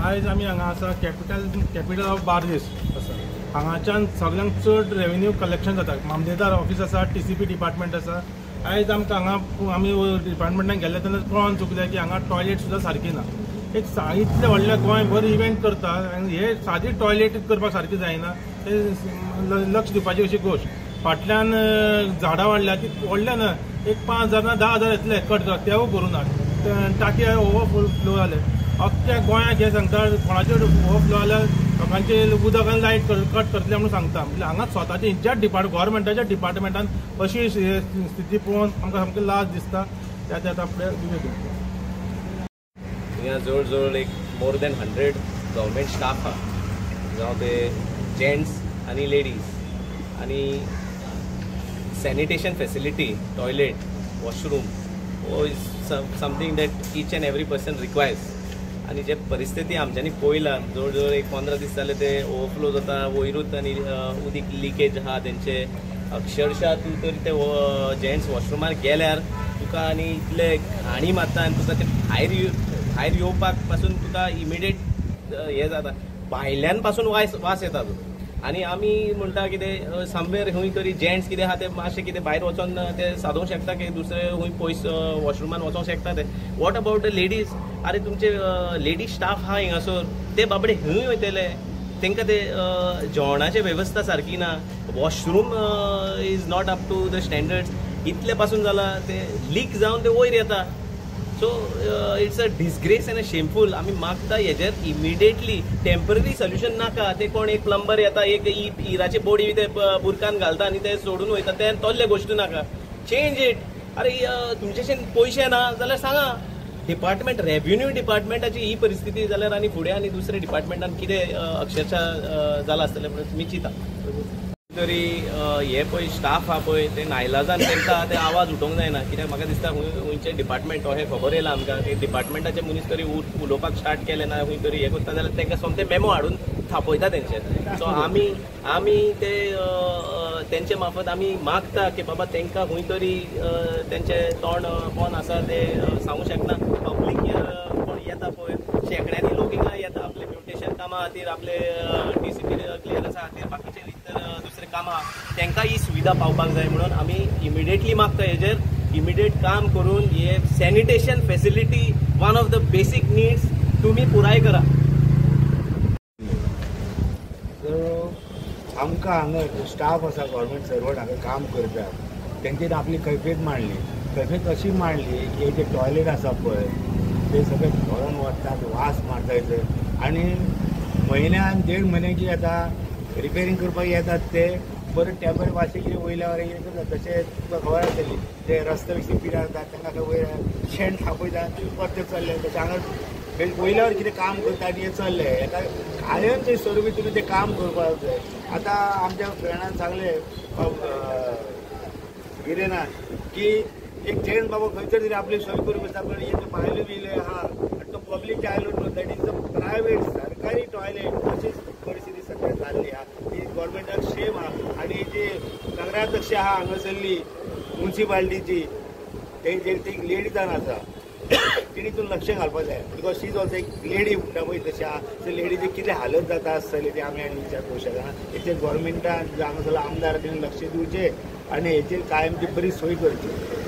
आयज आमी हांगा आसा कॅपिटल ऑफ बार्देस आसा. हांगाच्यान सगळ्यांक चड रेव्हेन्यू कलेक्शन जाता. मामलेदार ऑफिस आसा, TCP डिपार्टमेंट आसा. आयज आमकां हांगा आमी डिपार्टमेंटान गेले तेन्ना कळोन चुकलें की हांगा टॉयलेट सुद्दां सारकी ना. एक इतले व्हडले गोंयभर इव्हेंट करता आनी हे सादी टॉयलेट करपाक सारकी जायना, ते लक्ष दिवपाची अशी गोश्ट. फाटल्यान झाडां वाडल्या ती व्हडले ना, एक 5,000 ना 10,000 येतले कट करता, तेवूय करूं ना. टाकी ओवरफ्लो जाले. अख्ख्या गोंयाक हे सांगता कोणाचेर ओवरफ्लो जाल्यार लोकांचे उदक आनी लायट कट करतले म्हणून सांगता. म्हणजे हांगा स्वताच्या हेंच्या गव्हर्मेंटाच्या डिपार्टमेंटान अशी स्थिती पळोवन आमकां सामकें लाज दिसता. त्या आपले हिंगा जवळ जवळ एक मोर दॅन 100 गव्हर्मेंट स्टाफ हा, जावं ते जेंट्स आनी लेडीज. आनी सॅनिटेशन फॅसिलिटी, टॉयलेट, वॉशरूम हो is something that each and every person requires. आनी जे परिस्थिती आमच्यांनी पळयला, जवळ जवळ एक 15 दीस जाले ते ओवरफ्लो जाता वयरूच आनी उदीक लिकेज आहा तेंचे. अक्षरशः तूं तरी ते जेंट्स वॉशरुमार गेल्यार तुका आनी इतले घाणी मारता आनी तुका ते भायर येवपाक पासून तुका इमिडिएट हे जाता, भायल्यान पासून वास येता. आनी आमी म्हणटा कितें समवेर खंय तरी जेंट्स कितें आहा ते मातशें कितें भायर वचोन ते सादोवंक शकता की दुसरे खंय पयस वॉशरुमान वचोंक शकता ते. What about the ladies? अरे तुमचे लेडीज स्टाफ आहा हिंगासर, ते बाबडे खंय वयतले? तांकां ते जेवणाची वेवस्था सारकी ना, washroom is not up to the standards. इतले पासून जाला ते लीक जावन ते वयर येता. So it's a disgrace and a shameful. आमी मागता हेजेर इमिडिएटली टेम्पररी सोल्युशन नाका. ते कोण एक प्लंबर येता, एक इराची बोडी ते बुरकान घालता आनी ते सोडून वयता, ते तसले गोश्टी नाका. Change it. अरे तुमचेशेन पयशे ना जाल्यार सांगा. डिपार्टमेंट रेव्हेन्यू डिपार्टमेंटाची ही परिस्थिती जाल्यार आनी फुडें आनी दुसऱ्या डिपार्टमेंटान कितें अक्षरशः जालां आसतलें म्हणून तुमी चिंता. तरी हे पळय स्टाफ आहा पळय ते नाइलाजान तांकां ते आवाज उठोवंक जायना. कित्याक म्हाका दिसता खंयचे डिपार्टमेंट हे खबर येयला आमकां की डिपार्टमेंटाचे मनीस तरी उलोवपाक स्टार्ट केले ना, खंय तरी हे करता जाल्यार तांकां सोमते मेमो हाडून थापयता तेंचे. सो आमी ते तेंचे मार्फत आमी मागता की बाबा तांकां खंय तरी तेंचे तोंड कोण आसा ते सांगूंक शकना. पब्लीक कोण येता पळय शेकड्यांनी लोक हिंगा येता आपले म्युटेशन कामां खातीर, आपले TCP क्लियरन्सा खातीर, बाकीचे दुसरे कामां, तांकां ही सुविधा पावपाक जाय म्हणून आमी इमिडिएटली मागता हेजेर इमिडिएट काम करून हे sanitation facility one of the basic needs तुमी पुराय करा. आमकां हांगा स्टाफ आसा गव्हर्मेंट सर्वंट हांगा काम करता, तेंचेर आपली कैफियत मांडली. कैफियत अशी मांडली की जे टॉयलेट आसा पळय ते सगळे भरून वतात, वास मारता थंय. आनी म्हयन्यान 1.5 म्हयने कितें जाता रिपेरिंग करपाक येतात ते बरें टॅबल वाशे कितें वयल्या वयर कितें करता तशें तुका खबर आसतली. ते रस्ते बिस्ते पिड्यार जातात तांकां खंय वयर शेण थापयतात परते चल्ले. तशें हांगा वयल्या वयर कितें काम करता आनी हें चल्लें. हेका कायमचे स्वरुपी तुमी तें काम करपाक जाय. आतां आमच्या फ्रेंडान सांगलें गिरेनान की एक जेंट्स बाबा खंयतरी तरी आपली सोय करूंक येता, पण हे भायले बिले आहा आनी तो पब्लीक टॉयलेट न्हू, दॅट इज द प्रायवेट सरकारी टॉयलेट. अशीच परिस्थिती सध्या जाल्ली आहा. ही गव्हर्मेंटाक शेम आहा. आनी जी नगराध्यक्ष आहा हांगासरली म्युन्सिपालिटीची तेंचेर ती लेडी जावन आसा, तिणी तूं लक्ष घालपाक जाय. बिकॉज शी इज ऑल्सो एक लेडी म्हणटा पळय तशी आहा. ते लेडीची कितें हालत जाता आसतली ती आमी आनी विचार करूं शकना. हेचेर गव्हर्मेंटान हांगासरलो आमदार तेणी लक्ष दिवचें आनी हेचेर कायमची बरी सोय करची.